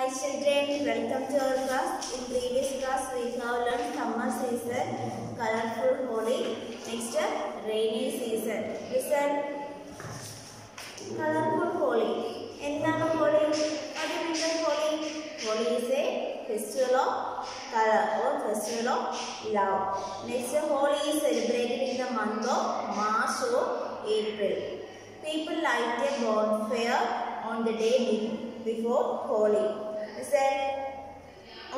Hi children, welcome to our class. In previous class we have learned summer season, colorful Holi. Next, rainy season. Listen, colorful Holi. എന്താണ് Holi? What do you mean by Holi? Holi is a festival of color or festival of love. Next, Holi is celebrated in the month of March or April. People light a bonfire on the day before Holi. Listen,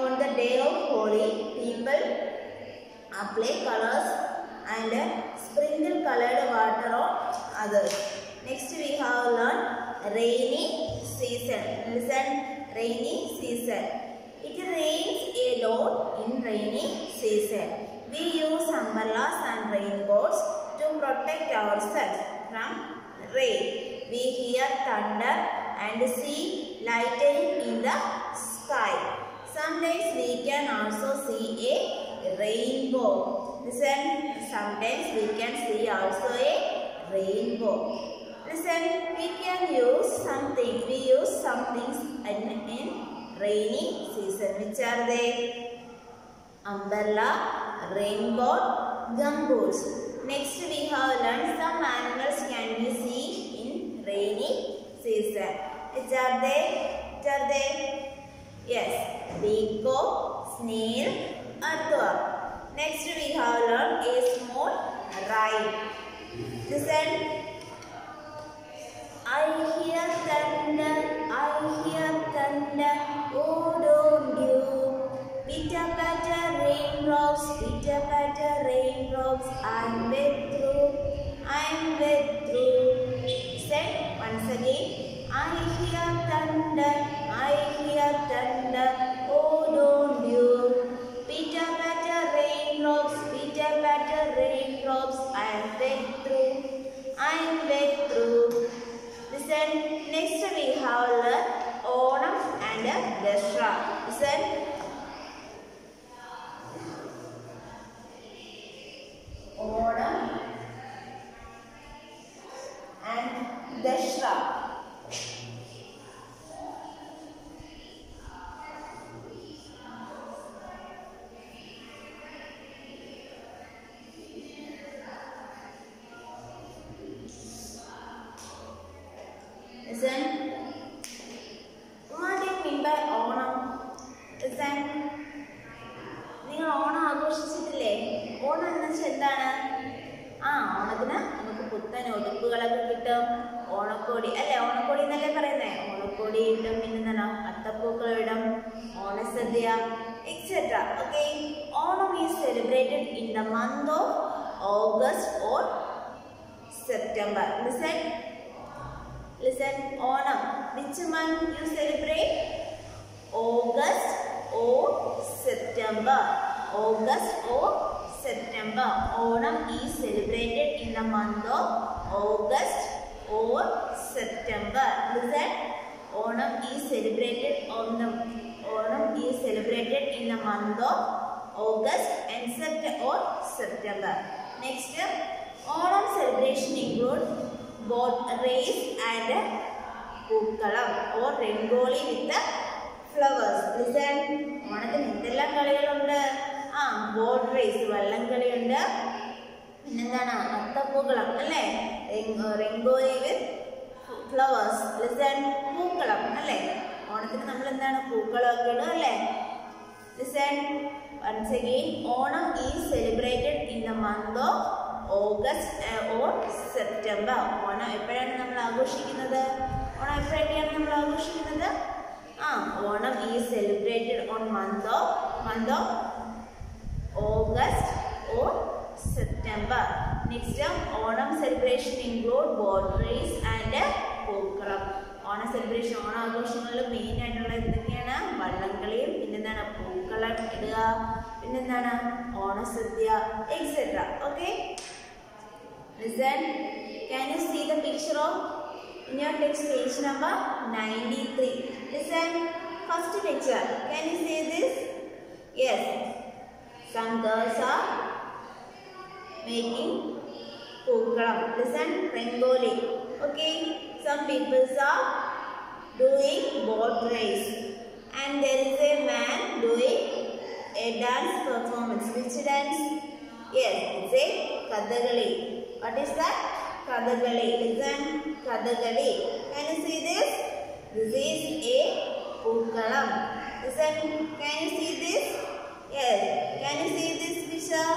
on the day of Holi, people apply colors and sprinkle colored water on others. Next, we have learned rainy season. Listen, rainy season. It rains a lot in rainy season. We use umbrellas and raincoats to protect ourselves from rain. We hear thunder and see lightning in the sky. Sometimes we can also see a rainbow. Listen, sometimes we can see also a rainbow. Listen, we can use something. We use some things in rainy season. Which are they? Umbrella, raincoat, gumboots. Next, we have learned some animals can be seen in rainy season. Which are they? Which are they? Yes, peacock, snail, earthworm. Next, we have learned a small rhyme. Listen. I hear thunder, oh don't you? Pitter patter raindrops, I'm wet through. Say once again. I hear thunder, oh don't you? Pitter patter raindrops, I'm wet through. Listen, next we have learned Onam and Dasra. Listen. Onam and Dasra. Listen, what do you mean by Onam? Listen, നിങ്ങൾ ഓണം ആഘോഷിച്ചിട്ടില്ലേ? ഓണം എന്ന് വെച്ചാൽ എന്താണ്? ഓണത്തിന് നമുക്ക് പുത്തൻ ഉടുപ്പുകളൊക്കെ കിട്ടും, ഓണക്കോടി അല്ലേ? ഓണക്കോടി എന്നല്ലേ പറയുന്നേ? ഓണക്കോടി ഇടും, പിന്നെ എന്താണ്, അത്തപ്പൂക്കൾ ഇടും, ഓണസദ്യ etc. Okay, Onam is celebrated in the month of August or September. Listen, Onam. Which month you celebrate? August or September. Onam is celebrated in the month of August or September. Listen, Onam is celebrated in the month of August and September. Next, Onam celebration include boat race and പൂക്കളം or rangoli with the flowers. Listen, ഓണത്തിന് എന്തെല്ലാം കളികളുണ്ട്? Boat race, വള്ളംകളിയുണ്ട്, പിന്നെന്താണ്, അത്തപ്പൂക്കളം അല്ലേ? rangoli with flowers. Listen, പൂക്കളം അല്ലേ? ഓണത്തിന് നമ്മൾ എന്താണ് പൂക്കളമൊക്കെ ഇടും അല്ലേ? Listen, once again, Onam is celebrated in the month of August or September. Onam എപ്പോഴാണ് നമ്മൾ ആഘോഷിക്കുന്നത്? Onam is celebrated on month of August or September. Next, Onam celebration include boat race and പൂക്കളം. ഓണ സെലിബ്രേഷൻ, ഓണാഘോഷങ്ങളിൽ മെയിൻ ആയിട്ടുള്ള എന്തൊക്കെയാണ്? വള്ളംകളിയും, പിന്നെന്താണ്, പൂക്കളം ഇടുക, പിന്നെന്താണ്, ഓണസദ്യ etc. Okay. Listen, can you see the picture of in your text page number 93? Listen, first picture, can you see this? Yes, some girls are making പൂക്കളം. Listen, rangoli. Okay, some people are doing boat race and there is a man doing a dance performance. Which dance? Yes, it's a Kathakali. What is that? Kathakali. Listen, Kathakali. Can you see this? This is a Pookalam. Listen, can you see this? Yes. Can you see this picture?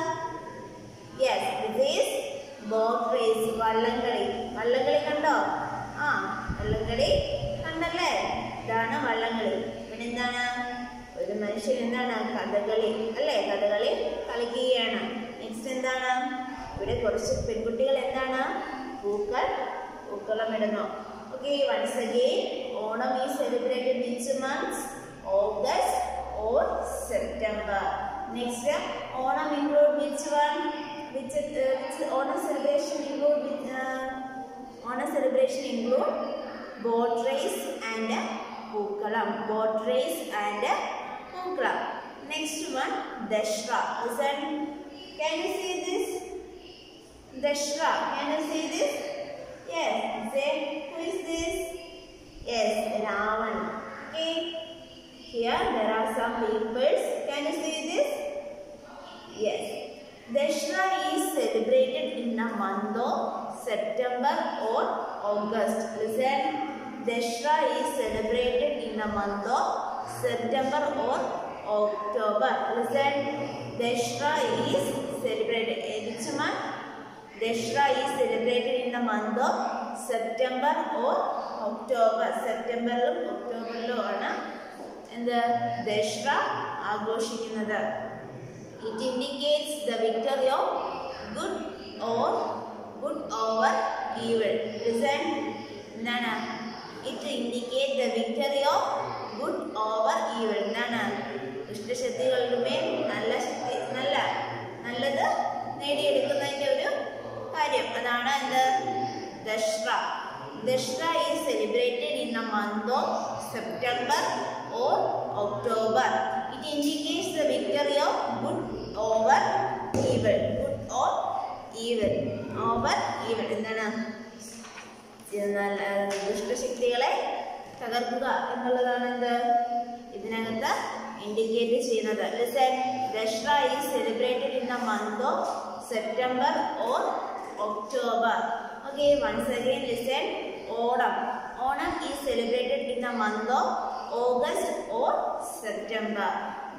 Yes, this is boat race. Vallangali. Vallangali kando? Vallangali kandale. Idana Vallangali. Then endana? ഒരു മനുഷ്യൻ എന്താണ് കഥകളി അല്ലേ കഥകളി കളിക്കുകയാണ്. Next എന്താണ് ഇവിടെ കുറച്ച് പെൺകുട്ടികൾ എന്താണ് പൂക്കളം ഇടുന്നു. Okay once again Onam is celebrated which months August or September. Next Onam include which one Onam celebration include boat race and pookalam. Boat race and Pookalam. Next one, Dashra. Listen, can you see this? Dashra. Can you see this? Yes. Say, who is this? Yes, Ravan. Okay. Here there are some peoples. Can you see this? Yes. Dashra is celebrated in the month of September or August. Listen, Dashra is celebrated in the month of September or October. Listen, Dashra is celebrated. Which month? Dashra is celebrated in the month of September or October. September October ആണ് എന്ത് ദശറ ആഘോഷിക്കുന്നത്. It indicates the victory of good over evil. Listen, എന്താണ്? It indicates the victory of good over evil. എന്താണ് ദുഷ്ടശക്തികളുടെ മേൽ നല്ലത് നേടിയെടുക്കുന്നതിന്റെ ഒരു കാര്യം അതാണ് എന്ത് ദശറ. Dashra is celebrated in the month of September or October. It indicates the victory of good over evil. Good or evil over evil. എന്താണ് ദുഷ്ടശക്തികളെ തകർക്കുക എന്നുള്ളതാണ് എന്ത് ഇതിനകത്ത് ഇൻഡിക്കേറ്റ് ചെയ്യുന്നത്. Listen, Dashra is celebrated in the month of September or October. Okay, once again listen. Onam is celebrated in the month of August or September.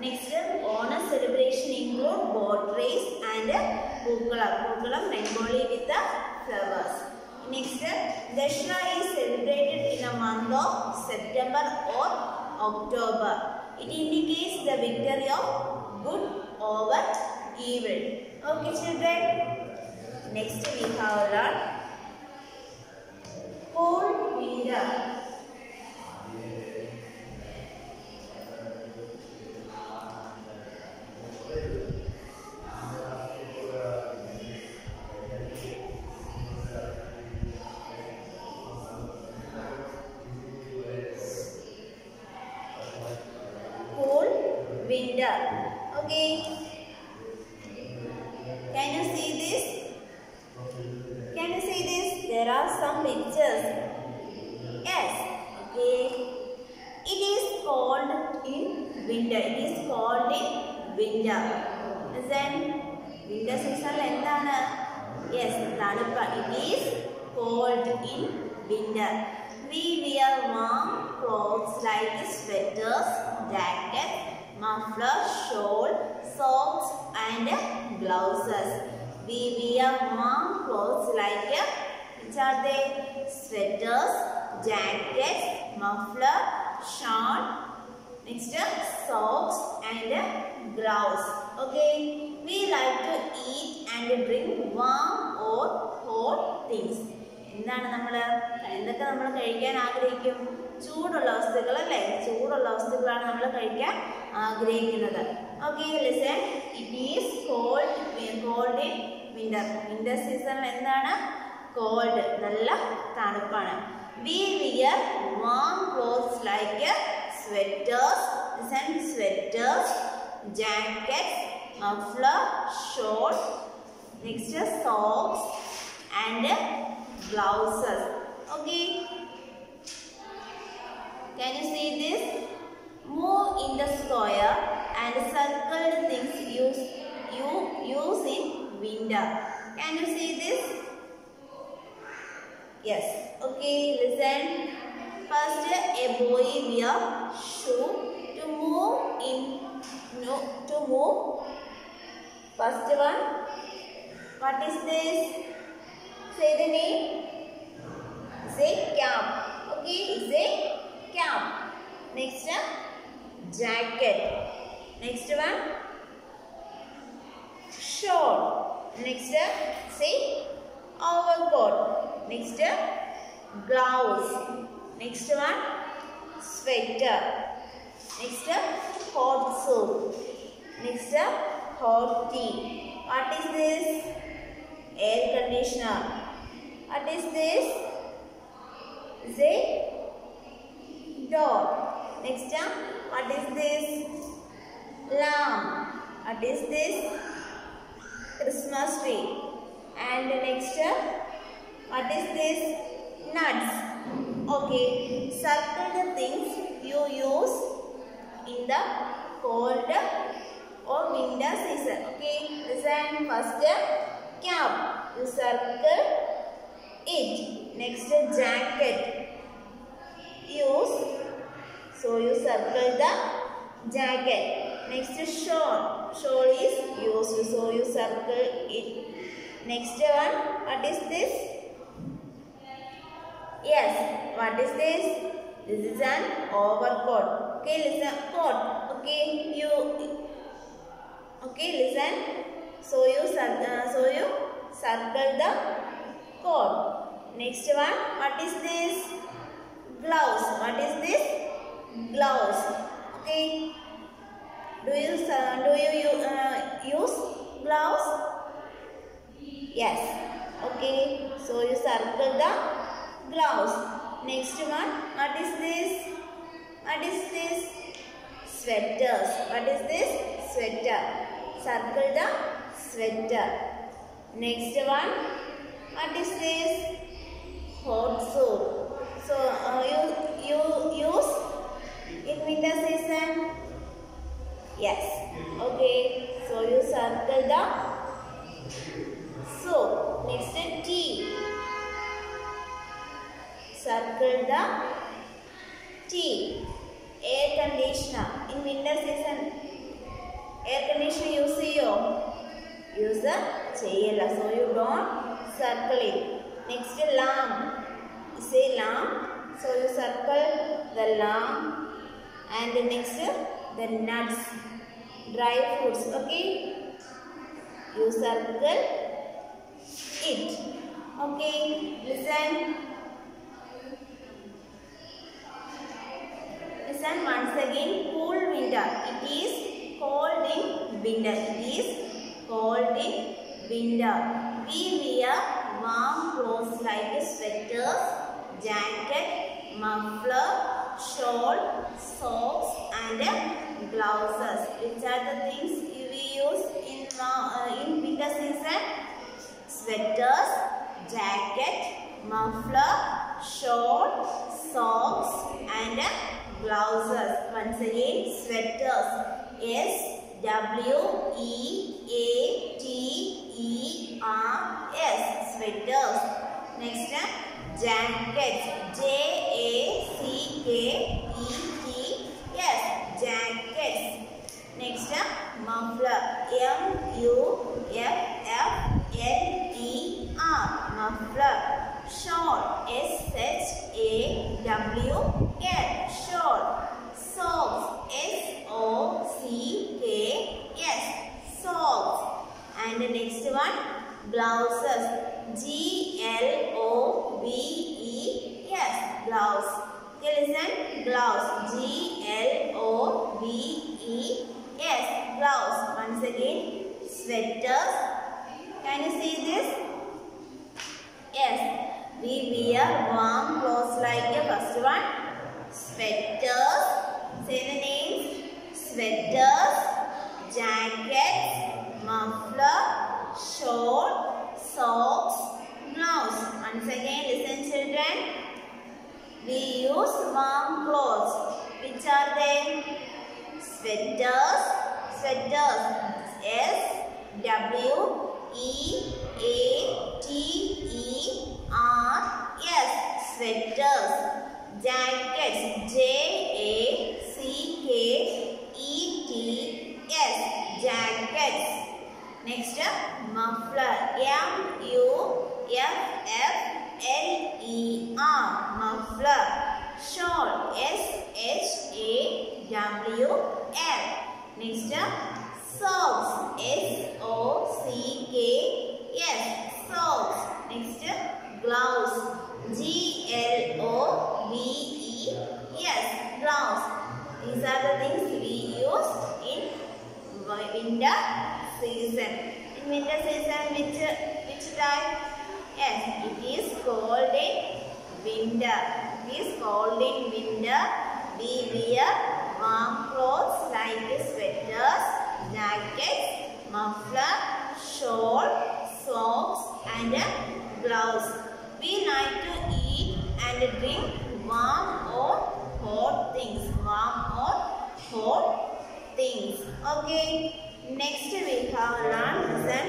Next, Onam celebration include boat race and Pookalam Rangoli with the flowers. Next, Dashra is celebrated in the month of September or October. It indicates the victory of good over evil. Okay, children. Next, we have learned cold winter. Winter. Okay. Can you see this? Can you see this? There are some pictures. Yes. Okay. It is cold in winter. It is cold in winter. Then winter season endana? Yes, tanuppa. It is cold in winter. We wear warm clothes like sweaters, jackets, muffler, shawl, socks and blouses. We wear warm clothes like which are they? Sweaters, jackets, muffler, shawl, next socks and gloves. Okay, we like to eat and drink warm or hot things. എന്താണ് എന്തൊക്കെ നമ്മൾ കഴിക്കാൻ ആഗ്രഹിക്കും? ചൂടുള്ള വസ്തുക്കൾ അല്ലേ? ചൂടുള്ള വസ്തുക്കളാണ് നമ്മൾ കഴിക്കാൻ ആഗ്രഹിക്കുന്നത്. Okay, listen. It is cold in winter. Winter സീസണിൽ എന്താണ്? കോൾഡ്, നല്ല തണുപ്പാണ്. We wear warm clothes like sweaters, listen, sweaters, jackets, muffler, shawl, next socks and blouses. Okay, can you see this? move in the square and circled things you use in winter. Can you see this? Yes. Okay, listen. First, a boy wear shoe to move in. No, to move. First one. What is this? Say the name. Say cap. Okay, is a cap. Next, jacket. Next one, shawl. Next, say overcoat. Next, blouse. Next one, sweater. Next, hot soup. Next, hot tea. What is this? Air conditioner. What is this? Is a door. Next, what is this? Lamp. What is this? Christmas tree. And next, what is this? Nuts. Okay, circle the things you use in the cold or winter season. Okay, listen. First, cap. You circle it. Next, jacket. Use. So you circle the jacket. Next, shawl. Shawl is used. So you circle it. Next one, what is this? Yes, what is this? This is an overcoat. Okay, listen. Coat. Okay, listen. So you circle the coat. Next one, what is this? Gloves. What is this? Gloves. Okay. Do you use gloves? Yes. Okay. So you circle the gloves. Next one. What is this? What is this? Sweaters. What is this? Sweater. Circle the sweater. Next one. What is this? Hot soup. So you use in winter season? Yes. Okay. So you circle the soup. Next, tea. Circle the tea. Air conditioner. In winter season, air conditioner use the cheyala. So you don't circle it. Next, lamp. Say lamp. So you circle the lamp. And the next, the nuts, dry fruits. Okay. You circle it. Okay. Listen. Listen once again. Cool winter. It is cold in winter. It is cold in winter. We wear warm clothes like sweaters, jacket, muffler, shawl, socks and blouses. Which are the things we use in winter season? Sweaters, jacket, muffler, shawl, socks and blouses. Once again, sweaters. S-W-E-A-T-E-R-S. Sweaters. Next, jackets. J-A-C-K-E-T-S. Jackets. Next, muffler. M-U-F-F-L-E-R. Muffler. Shawl. S-H-A-W-L. Shawl. Socks. S-O-C-K-S. Socks. And the next one, blouses. G-L-O-V-E-S. Blouse. Okay, listen. Blouse. G-L-O-V-E-S. Blouse. Once again, sweaters. Can you see this? Yes. We wear warm clothes like the first one. Sweaters. Say the names. Sweaters, jackets, muffler, shawl, socks, blouse. Once again, listen children. We use warm clothes. Which are they? Sweaters. Sweaters. S W E A T E R S. Sweaters. Jackets. J A C K E T S. Jackets. Next, muffler. M U F F L E R. Muffler. Shawl. S H A W L. Next, socks. S O C K S. Socks. Next, gloves. G L O V E S. Gloves. These are the things we use in winter season. In winter season, which type? Yes, it is cold in winter. It is cold in winter. We wear warm clothes like sweaters, jackets, muffler, shawl, socks, and gloves. We like to eat and drink warm or hot things. Warm or hot things. Okay. Next we have learned listen.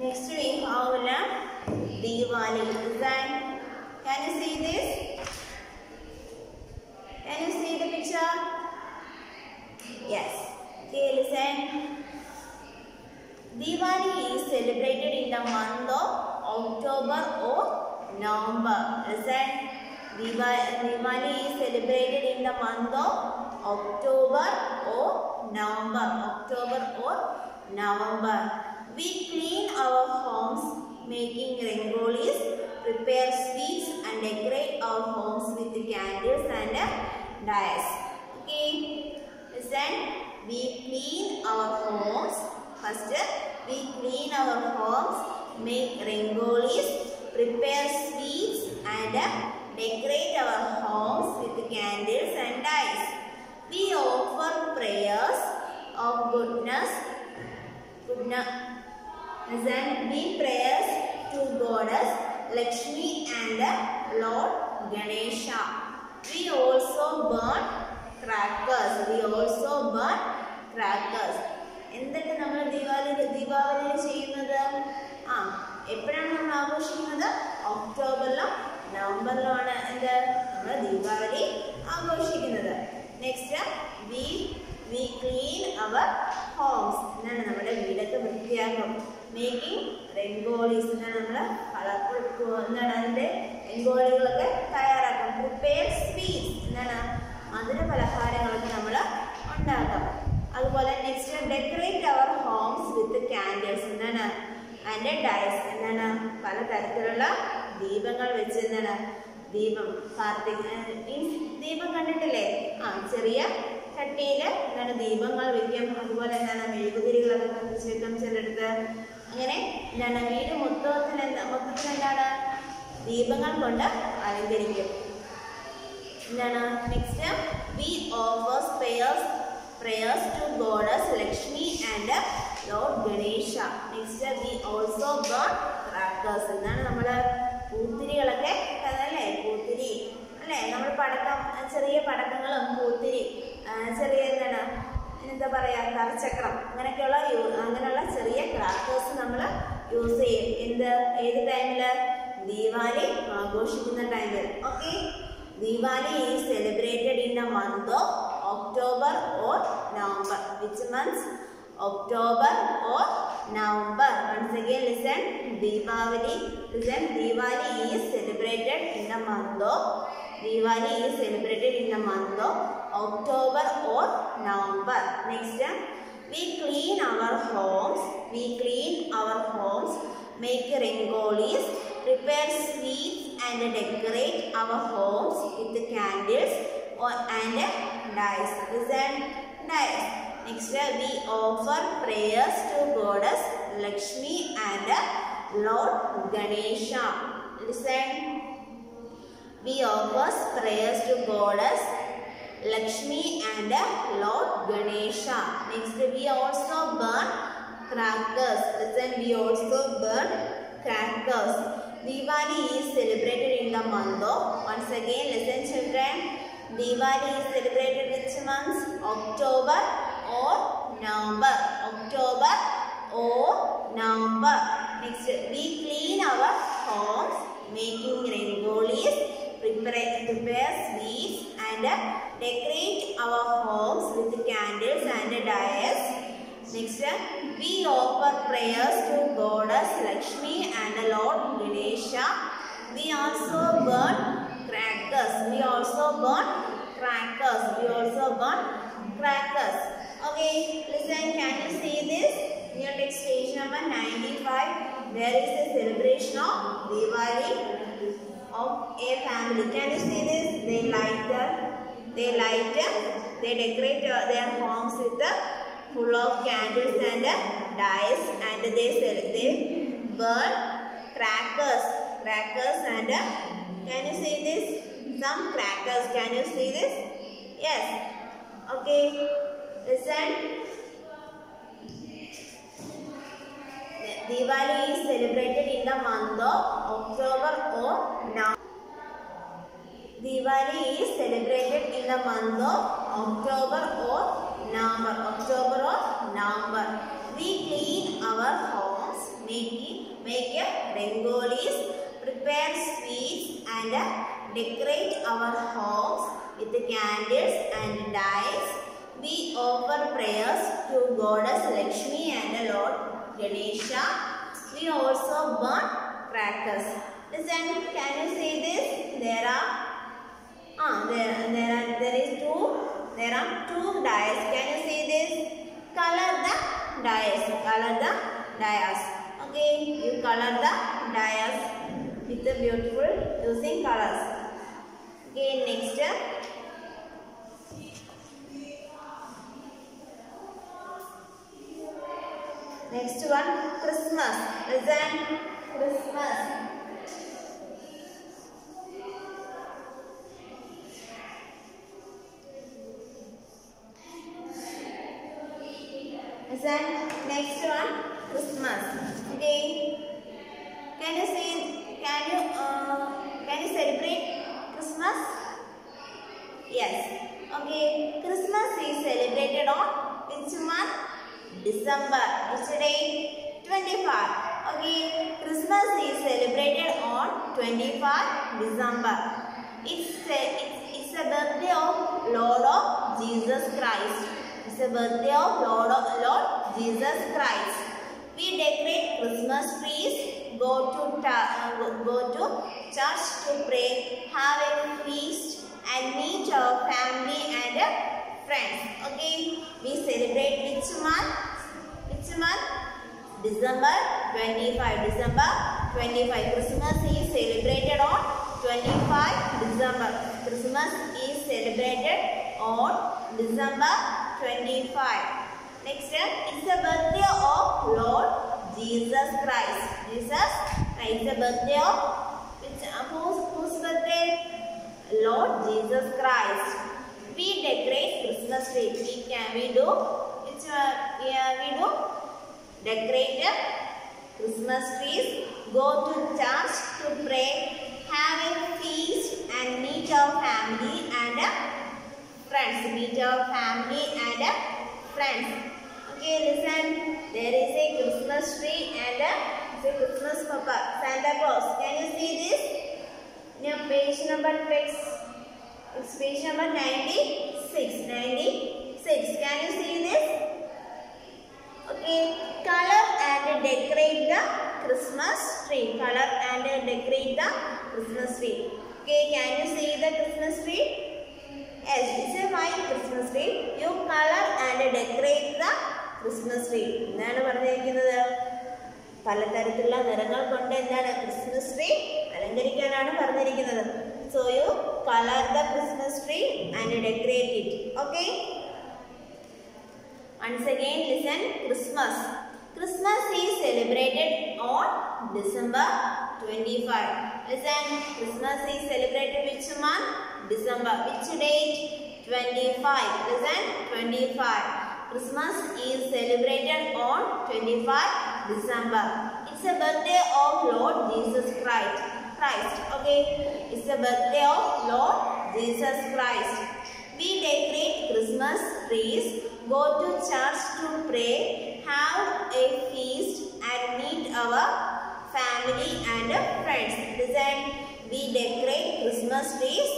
Next we have learned Diwali. Listen. Can you see this? Can you see the picture? Yes. Okay, listen. Diwali is celebrated in the month of October or November. Listen. Diwali is celebrated in the month of October or November. October or November. We clean our homes making rangolis, prepare sweets and decorate our homes with candles and dyes. Okay. Listen, we clean our homes. First, we clean our homes, make rangolis, prepare sweets and decorate our homes with candles and dyes. We offer prayers of goodness. Listen, we prayers to Goddess Lakshmi and Lord Ganesha. We also burn crackers. എന്തൊക്കെ നമ്മൾ ദീപാവലിയിൽ ചെയ്യുന്നത്? എപ്പോഴാണ് നമ്മൾ ആഘോഷിക്കുന്നത്? ഒക്ടോബറിലും നവംബറിലുമാണ് നമ്മൾ ദീപാവലി ആഘോഷിക്കുന്നത്. Next we clean our homes. എന്താണ് നമ്മുടെ വീടൊക്കെ വൃത്തിയാക്കും. മേക്കിംഗ് രംഗോളീസ് നമ്മൾ കളർഫുൾ അതിന്റെ രംഗോളികളൊക്കെ തയ്യാറാക്കും. പ്രിപ്പയർ സ്വീറ്റ്സ് മധുര പലഹാരങ്ങളൊക്കെ നമ്മൾ ഉണ്ടാക്കാം. അതുപോലെ next decorate our homes with candles and diyas പലതരത്തിലുള്ള ദീപങ്ങൾ വെച്ച് ദീപം ദീപം കണ്ടിട്ടില്ലേ? ചെറിയ ചട്ടിയിൽ ദീപങ്ങൾ വെക്കും. അതുപോലെ മെഴുകുതിരികളൊക്കെ കത്തിച്ച് വെക്കും ചിലടത്ത്. അങ്ങനെ വീട് മൊത്തത്തിൽ ദീപങ്ങൾ കൊണ്ട് അലങ്കരിക്കും. Next we offer prayers to Goddess Lakshmi and Lord Ganesha. Next we also burn crackers. നമ്മുടെ പൂത്തിരികളൊക്കെ അല്ലേ? പൂത്തിരി അല്ലേ? നമ്മൾ പടക്കം, ചെറിയ പടക്കങ്ങളും പൂത്തിരി, ചെറിയ എന്താ പറയാ, കറിച്ചക്രം, അങ്ങനെയുള്ള ചെറിയ ക്രാക്കേഴ്സ് നമ്മൾ യൂസ് ചെയ്യും. ഏത് ടൈമില്? ദീപാവലി ആഘോഷിക്കുന്ന ടൈമിൽ. Okay. Diwali is celebrated in the month of October or November. Which months? October or November. Once again listen. Diwali is celebrated in the month of October or November. Next, we clean our homes, make rangolis, prepare sweets and decorate our homes with candles and dyes. Listen, dyes. Next, we offer prayers to Goddess Lakshmi and Lord Ganesha. Listen, we offer prayers to Goddess Lakshmi and Lord Ganesha. Next, we also burn crackers. Listen, we also burn crackers. Diwali is celebrated in the month of, once again listen children, Diwali is celebrated which month? October or November. October or November. Next, we clean our homes, making rangolis, prepare sweets and decorate our homes with candles and dyes. Next, we offer prayers to Goddess Lakshmi and Lord Ganesha. We also burn crackers. We also burn crackers. We also burn crackers. Okay, listen, can you see this? In your text page number 95, there is a celebration of Diwali of a family. Can you see this? They decorate their homes with full of candles and dyes, and they burn crackers and can you see this? Some crackers. Can you see this? Yes. Okay. Listen. Diwali is celebrated in the month of October or November. Diwali is celebrated in the month of October or November. We clean our homes, make rangolis, prepare sweets and decorate our homes with candles and dyes. We offer prayers to Goddess Lakshmi and Lord Ganesha. We also burn crackers. Listen, can you see this? There are two dyes. Can you see this? Color the dyes. Okay, you color the dyes with the beautiful using colors. Okay, next. Next one, Christmas. Listen, Christmas. Listen, next one, Christmas. Okay. Can you celebrate Christmas? Yes. Okay. Christmas is celebrated on which month? December. Which day? 25. Okay. Christmas is celebrated on 25 December. It's a birthday of Lord of Jesus Christ. It's a birthday of Lord Jesus Christ. We decorate Christmas trees, go to church to pray, have a feast and meet our family and friends. Okay, we celebrate which month? December 25. December 25. Christmas is celebrated on 25 December. Christmas is celebrated on December 25. Next, it's the birthday of Lord Jesus Christ. Jesus Christ, the birthday of whose birthday? Lord Jesus Christ. We decorate Christmas tree. We do decorate Christmas trees, go to church to pray, have a feast and meet our family and friends. Okay, listen, there is a Christmas tree and a Christmas papa, Santa Claus. Can you see this? Now page number it's page number 96. Can you see this? Okay, color and decorate the Christmas tree. Okay, can you see the Christmas tree? Yes, it's a white Christmas tree. You color and decorate the Christmas tree. എന്താണ് പറഞ്ഞിരിക്കുന്നത്? പലതരത്തിലുള്ള നിറങ്ങൾ കൊണ്ട് എന്താണ് Christmas tree അലങ്കരിക്കാനാണ് പറഞ്ഞിരിക്കുന്നത്. So you color the Christmas tree and decorate it. Okay? Once again listen, Christmas. Christmas is celebrated on December 25. Listen, Christmas is celebrated which month? December. Which date? 25. Listen, 25. Christmas is celebrated on 25 December. It's the birthday of Lord Jesus Christ. Okay, it's the birthday of Lord Jesus Christ. We decorate Christmas trees, go to church to pray, have a feast and meet our family and friends. Listen, we decorate Christmas trees.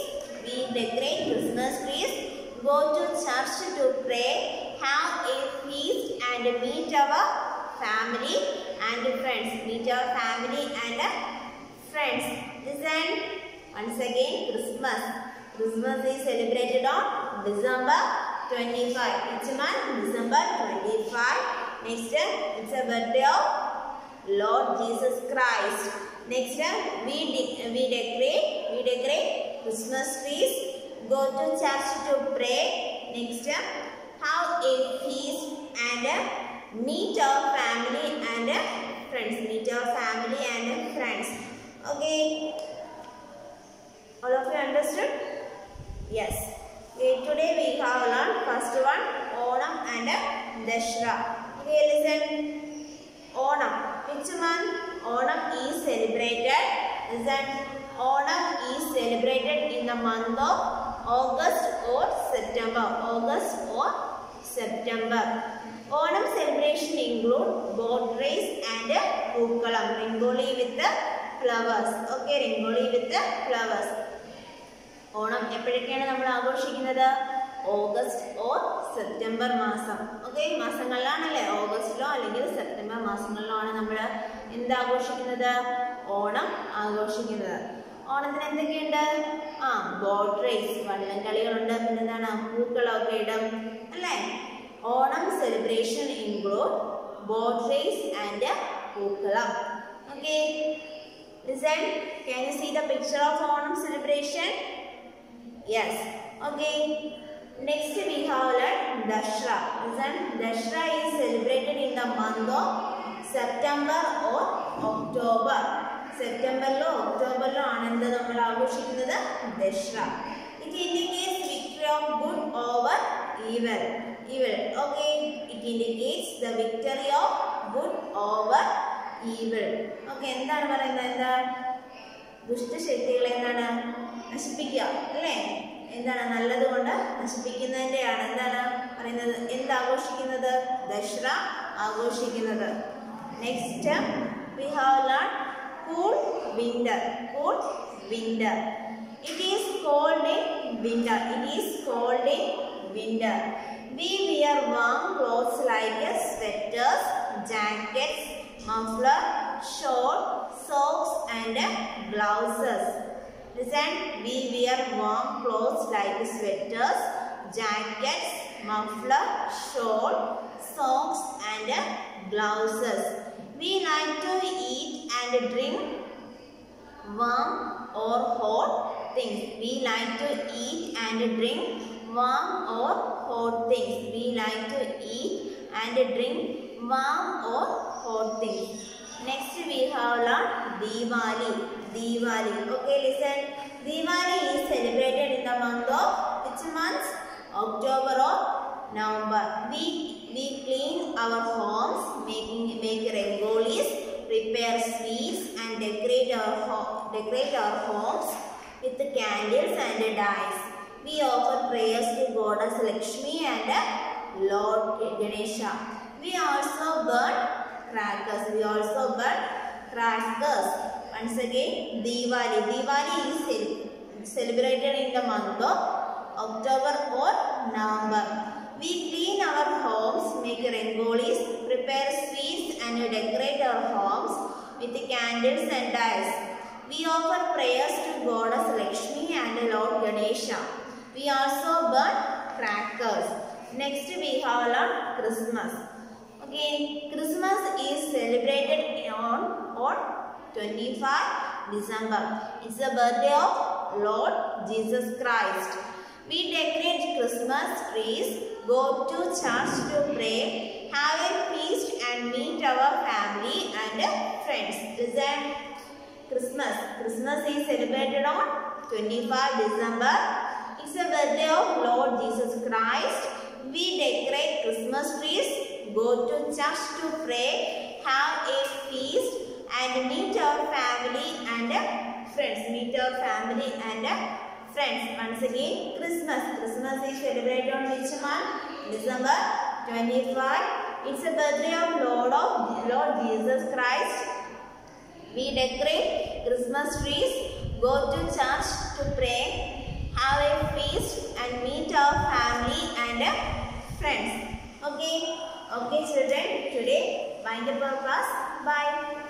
Go to church to pray, have a feast and meet our family and friends. Listen, once again, Christmas is celebrated on December 25. Which month? December 25. Next, it's the birthday of Lord Jesus Christ. Next, we decorate Christmas trees. Go to church to pray. Next, have a feast and meet our family and friends. Okay. All of you understood? Yes. Okay, today we have learned first one, Onam and Dashra. Okay, listen. Onam. Which month? Onam is celebrated. Listen. Onam is celebrated in the month of August or September. Onam celebration include boat race and Pookalam. Rangoli with the flowers. Okay, Rangoli with the flowers. Onam എപ്പോഴൊക്കെയാണ് നമ്മൾ ആഘോഷിക്കുന്നത്? August or September മാസം. Okay, മാസങ്ങളിലാണല്ലേ, ഓഗസ്റ്റിലോ അല്ലെങ്കിൽ September മാസങ്ങളിലോ ആണ് നമ്മൾ എന്താഘോഷിക്കുന്നത്? ഓണം ആഘോഷിക്കുന്നത്. ഓണത്തിന് എന്തൊക്കെയുണ്ട്? Boat race, വള്ളം കളികളുണ്ട്, പിന്നെന്താണ്, പൂക്കളൊക്കെ ഇടും അല്ലേ. Onam celebration include boat race and pookalam. Okay, listen, can you see the picture of Onam celebration? Yes. Okay. Next we have Dashra. Listen, Dashra is celebrated in the month of September or October. September-lo, October-lo ആണെന്ന് നമ്മൾ ആഘോഷിക്കുന്നത് Dashra. It indicates victory of good over evil. Okay. It indicates the victory of good over evil. Okay. എന്താണ് പറയുന്നത്? ദുഷ്ടശക്തികളെ എന്താണ്? നശിപ്പിക്കുക അല്ലേ? എന്താണ്? നല്ലതുകൊണ്ട് നശിപ്പിക്കുന്നതിൻ്റെയാണ് എന്താണ് പറയുന്നത്? എന്താഘോഷിക്കുന്നത്? ദശറ ആഘോഷിക്കുന്നത്. Next we have learned cool winter. It is cold in winter. We wear warm clothes like sweaters, jackets, muffler, shawl, socks and blouses. Listen, we wear warm clothes like sweaters, jackets, muffler, shawl, socks and blouses. We like to eat and drink warm or hot things. Next we have learned Diwali. Okay, listen. Diwali is celebrated in the month of which month? October or November. We clean our homes, make rangolis, prepare sweets and decorate our homes with candles and dyes. We offer prayers to Goddess Lakshmi and Lord Ganesha. We also burn crackers. Once again, Diwali. Diwali is celebrated in the month of October or November. We clean our homes, make rangolis, prepare sweets and decorate our homes with candles and dyes. We offer prayers to Goddess Lakshmi and Lord Ganesha. We also burn crackers. Next we have learned Christmas. Okay, Christmas is celebrated on 25 December. It's the birthday of Lord Jesus Christ. We decorate Christmas trees, go to church to pray, have a feast and meet our family and friends. Listen, Christmas is celebrated on 25 December. It's a birthday of Lord Jesus Christ. We decorate Christmas trees, go to church to pray, have a feast, and meet our family and friends. Meet our family and friends. Once again, Christmas. Christmas is celebrated on which month? December 25. It's a birthday of Lord Jesus Christ. We decorate Christmas trees, go to church to pray, have a feast, and meet our family and friends. Okay, children. Today wind up our class. Bye.